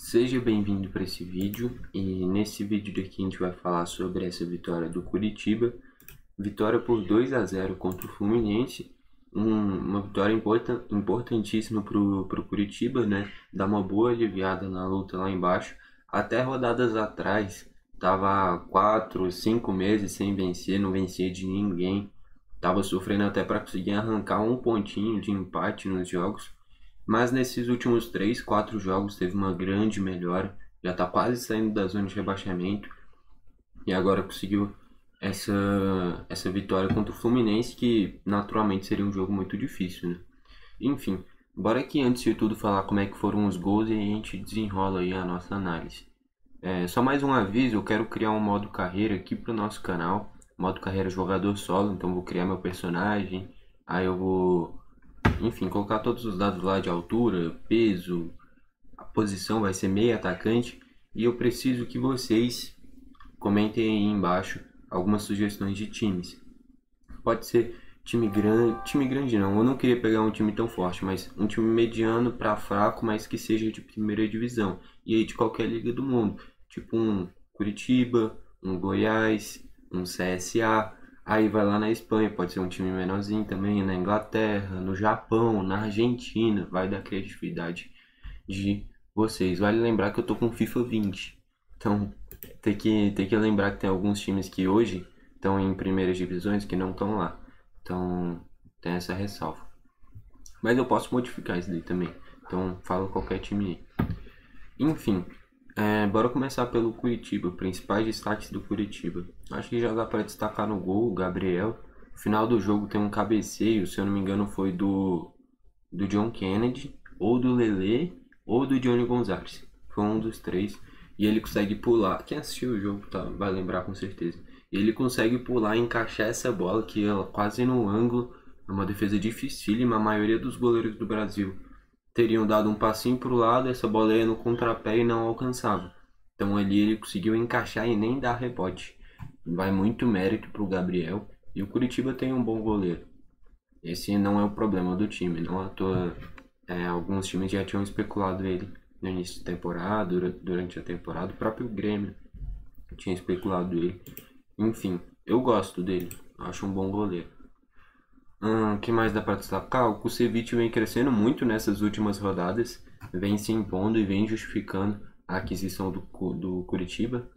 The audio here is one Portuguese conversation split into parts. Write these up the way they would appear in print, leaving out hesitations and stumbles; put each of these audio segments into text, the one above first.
Seja bem-vindo para esse vídeo e nesse vídeo daqui a gente vai falar sobre essa vitória do Curitiba, vitória por 2-0 contra o Fluminense, uma vitória importantíssima para o Curitiba, né? Dá uma boa aliviada na luta lá embaixo. Até rodadas atrás, tava 4, 5 meses sem vencer, não vencia de ninguém, tava sofrendo até para conseguir arrancar um pontinho de empate nos jogos. Mas nesses últimos 3, 4 jogos teve uma grande melhora. Já está quase saindo da zona de rebaixamento. E agora conseguiu essa vitória contra o Fluminense, que naturalmente seria um jogo muito difícil, né? Enfim, bora aqui antes de tudo falar como é que foram os gols e a gente desenrola aí a nossa análise. Só mais um aviso, eu quero criar um modo carreira aqui para o nosso canal. Modo carreira jogador solo, então vou criar meu personagem. Aí eu vou, enfim, colocar todos os dados lá de altura, peso, a posição vai ser meio atacante. E eu preciso que vocês comentem aí embaixo algumas sugestões de times. Pode ser time grande não, eu não queria pegar um time tão forte, mas um time mediano para fraco, mas que seja de primeira divisão. E aí de qualquer liga do mundo, tipo um Curitiba, um Goiás, um CSA. Aí vai lá na Espanha, pode ser um time menorzinho também, na Inglaterra, no Japão, na Argentina, vai da criatividade de vocês. Vale lembrar que eu tô com FIFA 20, então tem que lembrar que tem alguns times que hoje estão em primeiras divisões que não estão lá, então tem essa ressalva. Mas eu posso modificar isso daí também, então falo qualquer time aí. Enfim, bora começar pelo Curitiba, principais destaques do Curitiba. Acho que já dá para destacar no gol o Gabriel. No final do jogo tem um cabeceio, se eu não me engano foi do John Kennedy, ou do Lele, ou do Johnny Gonzalez. Foi um dos três. E ele consegue pular. Quem assistiu o jogo vai lembrar com certeza. Ele consegue pular e encaixar essa bola que ela quase no ângulo. É uma defesa dificílima. A maioria dos goleiros do Brasil teriam dado um passinho para o lado, essa bola ia no contrapé e não alcançava. Então ali ele conseguiu encaixar e nem dar rebote. Vai muito mérito para o Gabriel. E o Curitiba tem um bom goleiro. Esse não é o problema do time. Não à toa, alguns times já tinham especulado ele no início da temporada, durante a temporada. O próprio Grêmio tinha especulado ele. Enfim, eu gosto dele. Acho um bom goleiro. O que mais dá para destacar? O Kusevich vem crescendo muito nessas últimas rodadas, vem se impondo e vem justificando a aquisição do Curitiba.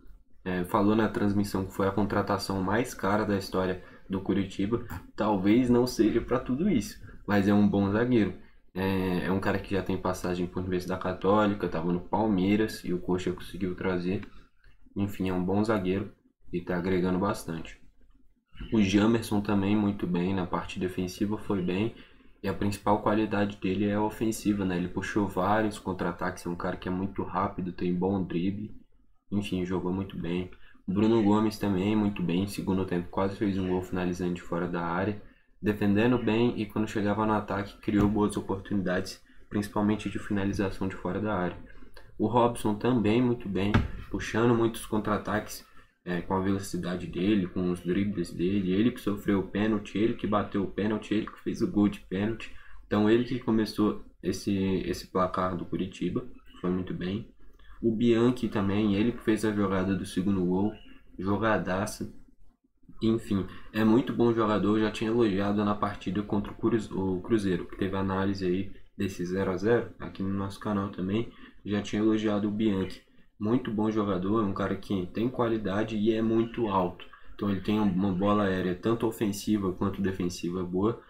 Falou na transmissão que foi a contratação mais cara da história do Curitiba. Talvez não seja para tudo isso, mas é um bom zagueiro. É um cara que já tem passagem por Universidade Católica, estava no Palmeiras e o Coxa conseguiu trazer. Enfim, é um bom zagueiro e está agregando bastante. O Jamerson também muito bem, na parte defensiva foi bem. E a principal qualidade dele é a ofensiva, né? Ele puxou vários contra-ataques, é um cara que é muito rápido, tem bom drible. Enfim, jogou muito bem. O Bruno Gomes também muito bem, segundo tempo quase fez um gol finalizando de fora da área. Defendendo bem e quando chegava no ataque criou boas oportunidades, principalmente de finalização de fora da área. O Robson também muito bem, puxando muitos contra-ataques, com a velocidade dele, com os dribles dele, ele que sofreu o pênalti, ele que bateu o pênalti, ele que fez o gol de pênalti. Então ele que começou esse placar do Curitiba, foi muito bem. O Bianchi também, ele que fez a jogada do segundo gol, jogadaça. Enfim, é muito bom jogador, já tinha elogiado na partida contra o Cruzeiro, que teve análise aí desse 0-0 aqui no nosso canal também, já tinha elogiado o Bianchi. Muito bom jogador, é um cara que tem qualidade e é muito alto. Então ele tem uma bola aérea tanto ofensiva quanto defensiva boa.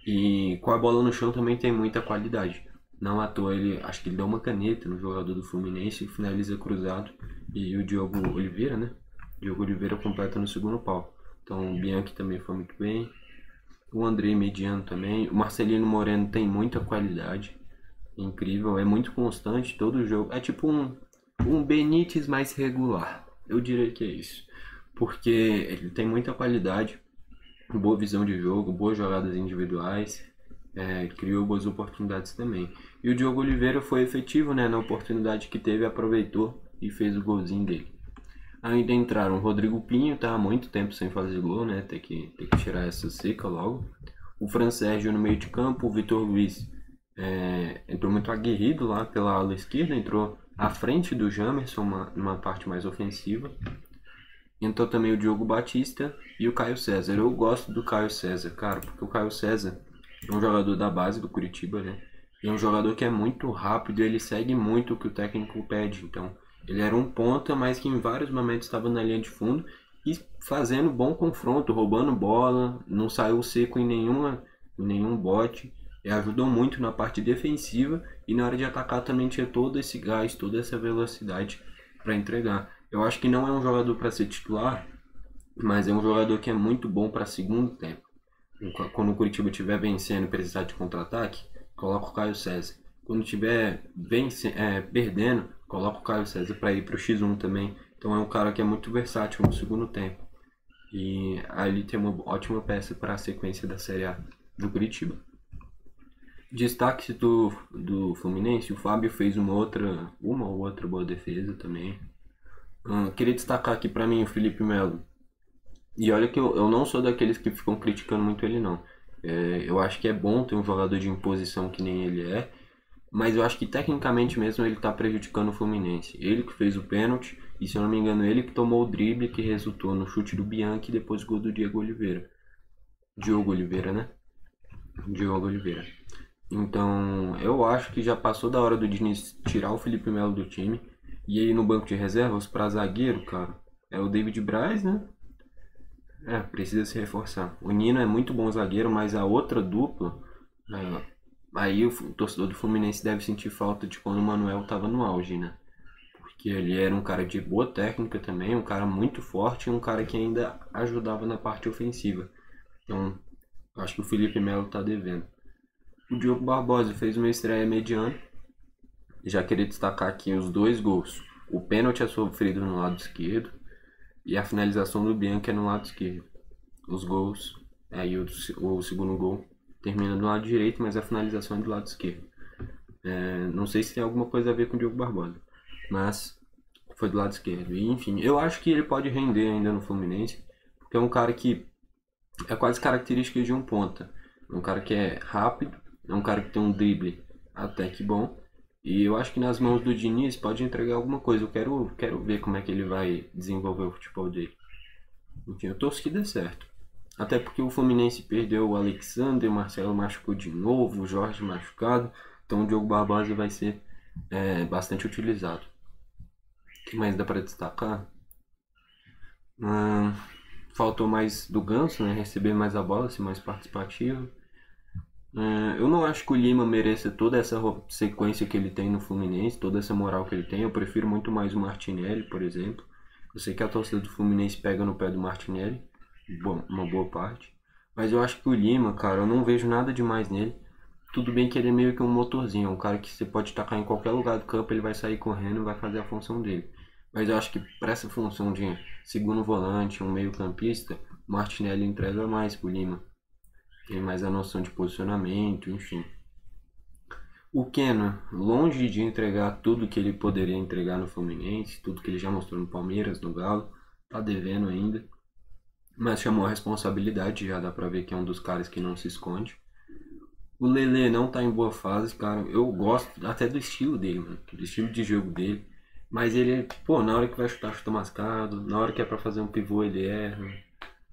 E com a bola no chão também tem muita qualidade. Não à toa, acho que ele deu uma caneta no jogador do Fluminense, finaliza cruzado. E o Diogo Oliveira, né? Diogo Oliveira completa no segundo pau. Então o Bianchi também foi muito bem. O André Mediano também. O Marcelino Moreno tem muita qualidade. Incrível, é muito constante todo o jogo. É tipo um Benítez mais regular, eu diria que é isso, porque ele tem muita qualidade, boa visão de jogo, boas jogadas individuais, criou boas oportunidades também. E o Diogo Oliveira foi efetivo, né, na oportunidade que teve, aproveitou e fez o golzinho dele. Ainda entraram o Rodrigo Pinho, tá há muito tempo sem fazer gol, né, tem que tirar essa seca logo. O Fran Sérgio no meio de campo, o Vitor Luiz entrou muito aguerrido lá pela ala esquerda, entrou à frente do Jamerson, numa parte mais ofensiva. Entrou também o Diogo Batista e o Caio César. Eu gosto do Caio César, cara, porque o Caio César é um jogador da base do Curitiba, né? E é um jogador que é muito rápido e ele segue muito o que o técnico pede. Então, ele era um ponta, mas que em vários momentos estava na linha de fundo e fazendo bom confronto, roubando bola, não saiu seco em nenhum bote. E ajudou muito na parte defensiva e na hora de atacar também tinha todo esse gás, toda essa velocidade para entregar. Eu acho que não é um jogador para ser titular, mas é um jogador que é muito bom para segundo tempo. Quando o Curitiba estiver vencendo e precisar de contra-ataque, coloca o Caio César. Quando estiver perdendo, coloca o Caio César para ir para o X1 também. Então é um cara que é muito versátil no segundo tempo. E ali tem uma ótima peça para a sequência da Série A do Curitiba. Destaque do Fluminense, o Fábio fez uma ou outra boa defesa também. Queria destacar aqui para mim o Felipe Melo. E olha que eu não sou daqueles que ficam criticando muito ele, não. Eu acho que é bom ter um jogador de imposição que nem ele é, mas eu acho que tecnicamente mesmo ele está prejudicando o Fluminense. Ele que fez o pênalti, e se eu não me engano, ele que tomou o drible que resultou no chute do Bianchi e depois o gol do Diego Oliveira. Diogo Oliveira, né? Diogo Oliveira. Então, eu acho que já passou da hora do Diniz tirar o Felipe Melo do time. E aí no banco de reservas, para zagueiro, cara, é o David Braz, né? Precisa se reforçar. O Nino é muito bom zagueiro, mas a outra dupla, aí o torcedor do Fluminense deve sentir falta de quando o Manuel estava no auge, né? Porque ele era um cara de boa técnica também, um cara muito forte e um cara que ainda ajudava na parte ofensiva. Então, eu acho que o Felipe Melo tá devendo. O Diogo Barbosa fez uma estreia mediana. Já queria destacar aqui os dois gols. O pênalti é sofrido no lado esquerdo e a finalização do Bianchi é no lado esquerdo. Os gols, aí o segundo gol termina do lado direito, mas a finalização é do lado esquerdo. Não sei se tem alguma coisa a ver com o Diogo Barbosa, mas foi do lado esquerdo. E, enfim, eu acho que ele pode render ainda no Fluminense, porque é um cara que é quase característica de um ponta. É um cara que é rápido, é um cara que tem um drible até que bom. E eu acho que nas mãos do Diniz pode entregar alguma coisa. Eu quero ver como é que ele vai desenvolver o futebol dele. Enfim, eu torço que dê certo. Até porque o Fluminense perdeu o Alexander, o Marcelo machucou de novo, o Jorge machucado. Então o Diogo Barbosa vai ser bastante utilizado. O que mais dá para destacar? Faltou mais do Ganso, né? Receber mais a bola, ser mais participativo. Eu não acho que o Lima mereça toda essa sequência que ele tem no Fluminense, toda essa moral que ele tem. Eu prefiro muito mais o Martinelli, por exemplo. Eu sei que a torcida do Fluminense pega no pé do Martinelli, uma boa parte. Mas eu acho que o Lima, cara, eu não vejo nada demais nele. Tudo bem que ele é meio que um motorzinho, um cara que você pode tacar em qualquer lugar do campo, ele vai sair correndo e vai fazer a função dele. Mas eu acho que para essa função de segundo volante, um meio campista, o Martinelli entrega mais pro Lima. Tem mais a noção de posicionamento, enfim. O Keno, longe de entregar tudo que ele poderia entregar no Fluminense, tudo que ele já mostrou no Palmeiras, no Galo, tá devendo ainda. Mas chamou a responsabilidade, já dá pra ver que é um dos caras que não se esconde. O Lele não tá em boa fase, cara. Eu gosto até do estilo dele, mano. Do estilo de jogo dele. Mas ele, na hora que vai chutar, chuta mascado. Na hora que é pra fazer um pivô, ele erra.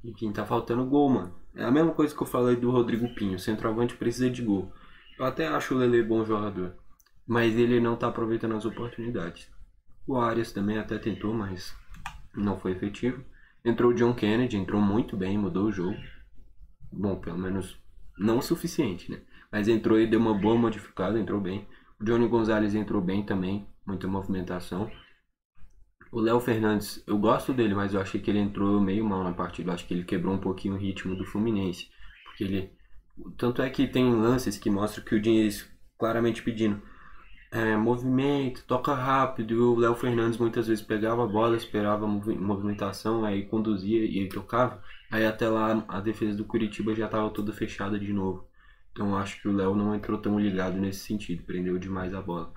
Enfim, tá faltando gol, mano. É a mesma coisa que eu falei do Rodrigo Pinho. O centroavante precisa de gol. Eu até acho o Lele bom jogador. Mas ele não tá aproveitando as oportunidades. O Arias também até tentou, mas não foi efetivo. Entrou o John Kennedy, entrou muito bem, mudou o jogo. Bom, pelo menos não o suficiente, né? Mas entrou e deu uma boa modificada, entrou bem. O Johnny Gonzalez entrou bem também, muita movimentação. O Léo Fernandes, eu gosto dele, mas eu achei que ele entrou meio mal na partida. Eu acho que ele quebrou um pouquinho o ritmo do Fluminense. Porque ele. Tanto é que tem lances que mostram que o Diniz claramente pedindo movimento, toca rápido. E o Léo Fernandes muitas vezes pegava a bola, esperava a movimentação, aí conduzia e tocava. Aí até lá a defesa do Curitiba já estava toda fechada de novo. Então eu acho que o Léo não entrou tão ligado nesse sentido, prendeu demais a bola.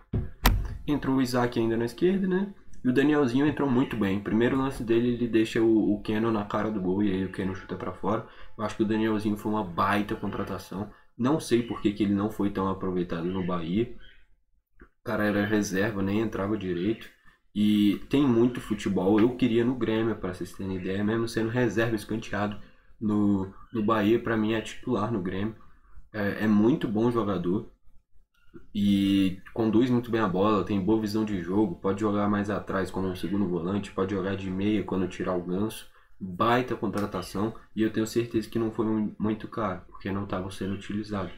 Entrou o Isaac ainda na esquerda, né? E o Danielzinho entrou muito bem. Primeiro lance dele, ele deixa o Keno na cara do gol e aí o Keno chuta pra fora. Eu acho que o Danielzinho foi uma baita contratação. Não sei por que ele não foi tão aproveitado no Bahia. cara era reserva, nem entrava direito. E tem muito futebol. Eu queria no Grêmio, para vocês terem ideia, mesmo sendo reserva escanteado no Bahia, para mim é titular no Grêmio. É muito bom jogador e conduz muito bem a bola, tem boa visão de jogo, pode jogar mais atrás como um segundo volante, pode jogar de meia quando tirar o Ganso. Baita contratação e eu tenho certeza que não foi muito caro, porque não estava sendo utilizado.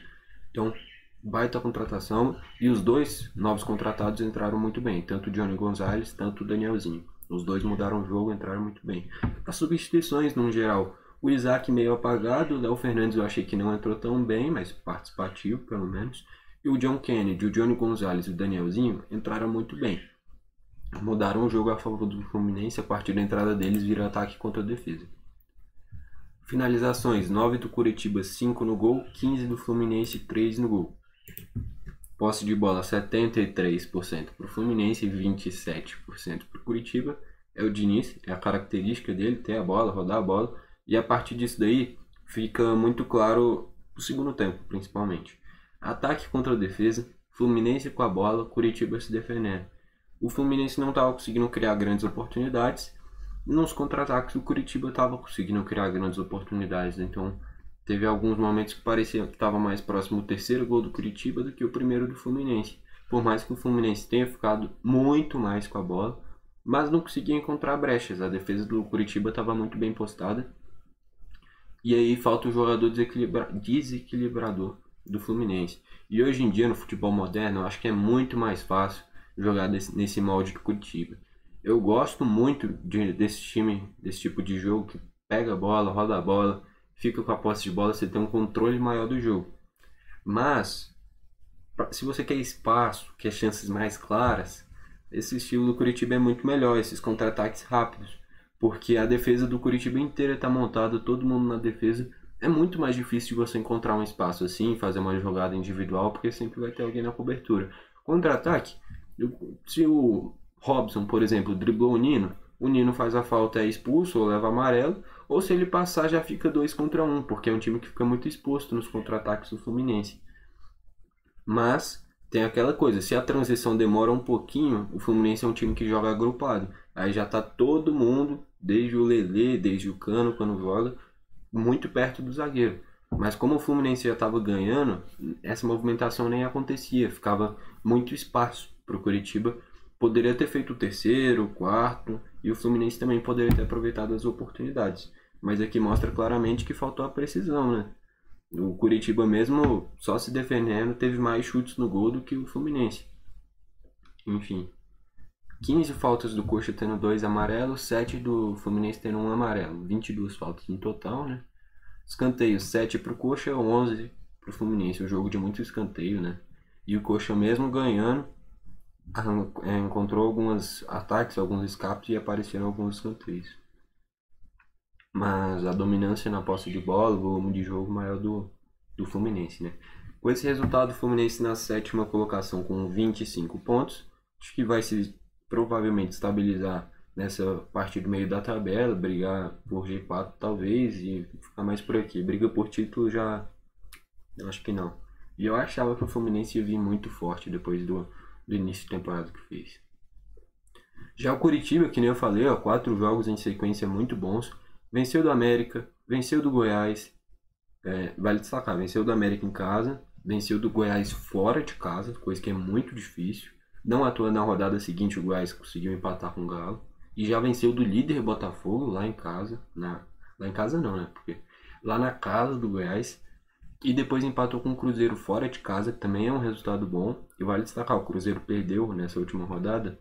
Então, baita contratação e os dois novos contratados entraram muito bem, tanto o Johnny Gonzalez, tanto o Danielzinho. Os dois mudaram o jogo, entraram muito bem. As substituições, no geral, o Isaac meio apagado, o Léo Fernandes eu achei que não entrou tão bem, mas participativo pelo menos. E o John Kennedy, o Johnny Gonzalez e o Danielzinho entraram muito bem. Mudaram o jogo a favor do Fluminense, a partir da entrada deles vira ataque contra a defesa. Finalizações, 9 do Curitiba, 5 no gol, 15 do Fluminense, 3 no gol. Posse de bola, 73% para o Fluminense e 27% para o Curitiba. É o Diniz, é a característica dele, ter a bola, rodar a bola. E a partir disso daí, fica muito claro o segundo tempo, principalmente. Ataque contra a defesa, Fluminense com a bola, Curitiba se defendendo. O Fluminense não estava conseguindo criar grandes oportunidades. Nos contra-ataques, o Curitiba estava conseguindo criar grandes oportunidades. Então, teve alguns momentos que parecia que estava mais próximo o terceiro gol do Curitiba do que o primeiro do Fluminense. Por mais que o Fluminense tenha ficado muito mais com a bola, mas não conseguia encontrar brechas. A defesa do Curitiba estava muito bem postada. E aí falta o jogador desequilibrador do Fluminense. E hoje em dia, no futebol moderno, eu acho que é muito mais fácil jogar nesse molde do Curitiba. Eu gosto muito desse time, desse tipo de jogo que pega a bola, roda a bola, fica com a posse de bola, você tem um controle maior do jogo. Mas, se você quer espaço, quer chances mais claras, esse estilo do Curitiba é muito melhor, esses contra-ataques rápidos. Porque a defesa do Curitiba inteira está montada, todo mundo na defesa. É muito mais difícil de você encontrar um espaço assim, fazer uma jogada individual, porque sempre vai ter alguém na cobertura. Contra-ataque, se o Robson, por exemplo, driblou o Nino faz a falta, é expulso ou leva amarelo, ou se ele passar já fica 2 contra 1, porque é um time que fica muito exposto nos contra-ataques do Fluminense. Mas tem aquela coisa, se a transição demora um pouquinho, o Fluminense é um time que joga agrupado. Aí já tá todo mundo, desde o Lelê, desde o Cano quando joga, muito perto do zagueiro. Mas como o Fluminense já estava ganhando, essa movimentação nem acontecia, ficava muito espaço para o Curitiba. Poderia ter feito o terceiro, o quarto, e o Fluminense também poderia ter aproveitado as oportunidades. Mas aqui mostra claramente que faltou a precisão, né? O Curitiba mesmo, só se defendendo, teve mais chutes no gol do que o Fluminense. Enfim, 15 faltas do Coxa tendo 2 amarelos, 7 do Fluminense tendo 1 amarelo. 22 faltas no total, né? Escanteio, 7 pro Coxa, 11 pro Fluminense. Um jogo de muito escanteio, né? E o Coxa mesmo ganhando, encontrou alguns ataques, alguns escapes e apareceram alguns escanteios. Mas a dominância na posse de bola, o volume de jogo maior do Fluminense, né? Com esse resultado, o Fluminense na 7ª colocação com 25 pontos. Acho que vai se provavelmente estabilizar nessa parte do meio da tabela, brigar por G4 talvez e ficar mais por aqui. Briga por título já, eu acho que não. E eu achava que o Fluminense ia vir muito forte depois do início de temporada que fez. Já o Curitiba, que nem eu falei, 4 jogos em sequência muito bons. Venceu do América, venceu do Goiás, vale destacar, venceu do América em casa, venceu do Goiás fora de casa, coisa que é muito difícil. Não à toa na rodada seguinte o Goiás conseguiu empatar com o Galo. E já venceu do líder Botafogo lá em casa. Lá em casa não, né? Porque lá na casa do Goiás. E depois empatou com o Cruzeiro fora de casa, que também é um resultado bom. E vale destacar, o Cruzeiro perdeu nessa última rodada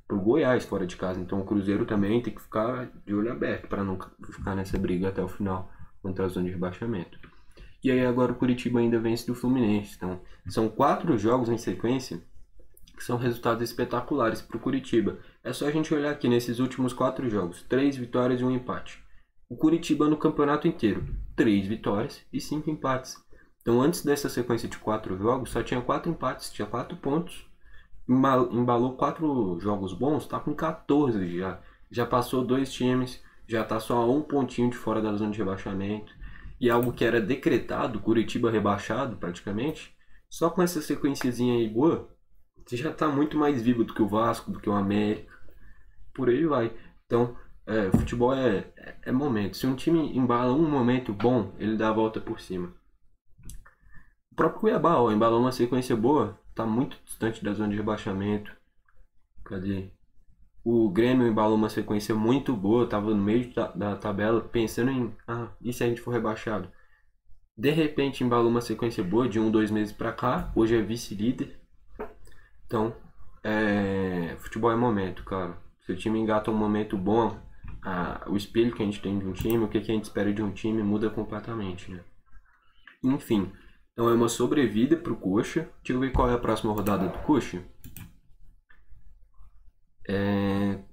pro Goiás fora de casa. Então o Cruzeiro também tem que ficar de olho aberto para não ficar nessa briga até o final contra a zona de rebaixamento. E aí agora o Curitiba ainda vence do Fluminense. Então são 4 jogos em sequência que são resultados espetaculares para o Curitiba. É só a gente olhar aqui nesses últimos 4 jogos, 3 vitórias e 1 empate. O Curitiba no campeonato inteiro, 3 vitórias e 5 empates. Então antes dessa sequência de 4 jogos, só tinha 4 empates, tinha 4 pontos. Embalou 4 jogos bons, tá com 14 já. Já passou 2 times, já tá só a 1 pontinho de fora da zona de rebaixamento. E algo que era decretado, Curitiba rebaixado praticamente, só com essa sequenciazinha aí boa, você já tá muito mais vivo do que o Vasco, do que o América, por aí vai. Então, futebol é momento. Se um time embala um momento bom, ele dá a volta por cima. O próprio Cuiabá, ó, embalou uma sequência boa, tá muito distante da zona de rebaixamento. Cadê? O Grêmio embalou uma sequência muito boa, tava no meio da tabela, pensando em, e se a gente for rebaixado? De repente embalou uma sequência boa de 2 meses pra cá, hoje é vice-líder. Então, futebol é momento, cara. Se o time engata um momento bom, o espelho que a gente tem de um time, o que a gente espera de um time muda completamente, né? Enfim, então é uma sobrevida pro Coxa. Deixa eu ver qual é a próxima rodada do Coxa.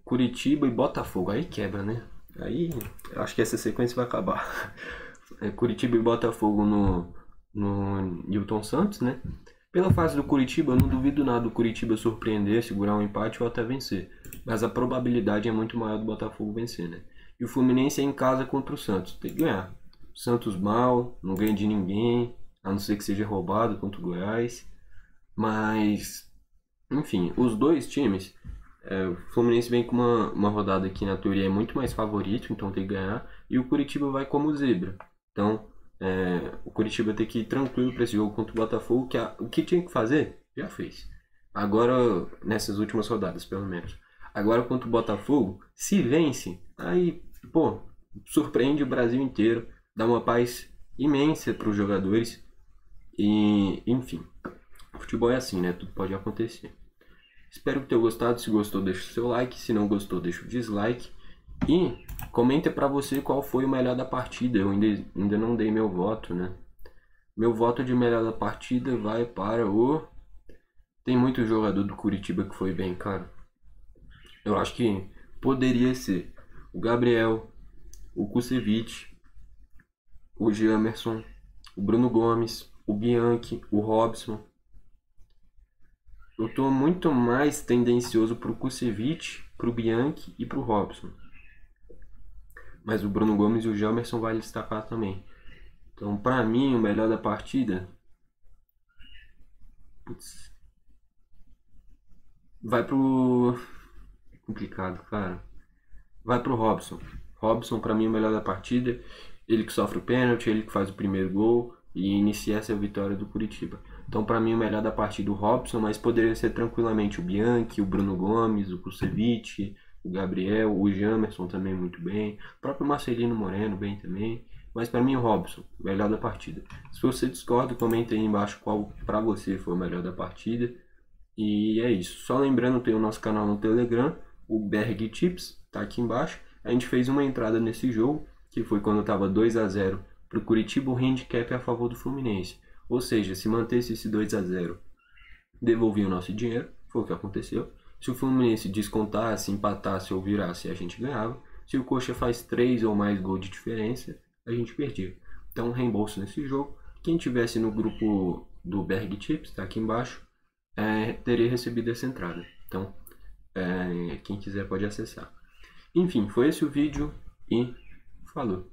Curitiba e Botafogo. Aí quebra, né? Aí eu acho que essa sequência vai acabar. Curitiba e Botafogo no Newton Santos, né? Pela fase do Curitiba, eu não duvido nada do Curitiba surpreender, segurar um empate ou até vencer. Mas a probabilidade é muito maior do Botafogo vencer, né? E o Fluminense é em casa contra o Santos. Tem que ganhar. O Santos mal, não ganha de ninguém, a não ser que seja roubado contra o Goiás. Mas, enfim, os dois times. O Fluminense vem com uma rodada que na teoria é muito mais favorito, então tem que ganhar. E o Curitiba vai como zebra. Então, o Curitiba tem que ir tranquilo para esse jogo contra o Botafogo, que o que tinha que fazer, já fez. Agora, nessas últimas rodadas, pelo menos. Agora contra o Botafogo, se vence, aí, pô, surpreende o Brasil inteiro, dá uma paz imensa para os jogadores. E, enfim, o futebol é assim, né? Tudo pode acontecer. Espero que tenha gostado. Se gostou, deixa o seu like. Se não gostou, deixa o dislike. E comenta pra você qual foi o melhor da partida. Eu ainda não dei meu voto, né? Meu voto de melhor da partida vai para o... Tem muito jogador do Curitiba que foi bem, cara. Eu acho que poderia ser o Gabriel, o Kusevich, o Jamerson, o Bruno Gomes, o Bianchi, o Robson. Eu tô muito mais tendencioso pro Kusevich, pro Bianchi e pro Robson. Mas o Bruno Gomes e o Jamerson vale destacar também. Então, pra mim, o melhor da partida... vai pro... complicado, cara. Vai pro Robson. Robson, pra mim, é o melhor da partida. Ele que sofre o pênalti, ele que faz o primeiro gol e inicia essa vitória do Curitiba. Então, pra mim, o melhor da partida é o Robson, mas poderia ser tranquilamente o Bianchi, o Bruno Gomes, o Kusevich, o Gabriel, o Jamerson também muito bem. O próprio Marcelino Moreno bem também. Mas pra mim, o Robson, melhor da partida. Se você discorda, comenta aí embaixo qual pra você foi o melhor da partida. E é isso. Só lembrando, tem o nosso canal no Telegram, o Berg Tips, tá aqui embaixo. A gente fez uma entrada nesse jogo, que foi quando estava 2-0 para o Curitiba, o handicap a favor do Fluminense. Ou seja, se mantesse esse 2-0, devolvia o nosso dinheiro, foi o que aconteceu. Se o Fluminense descontasse, empatasse ou virasse, a gente ganhava. Se o Coxa faz 3 ou mais gols de diferença, a gente perdia. Então, reembolso nesse jogo. Quem tivesse no grupo do Berg Tips, tá aqui embaixo, teria recebido essa entrada. Então, quem quiser pode acessar. Enfim, foi esse o vídeo e falou!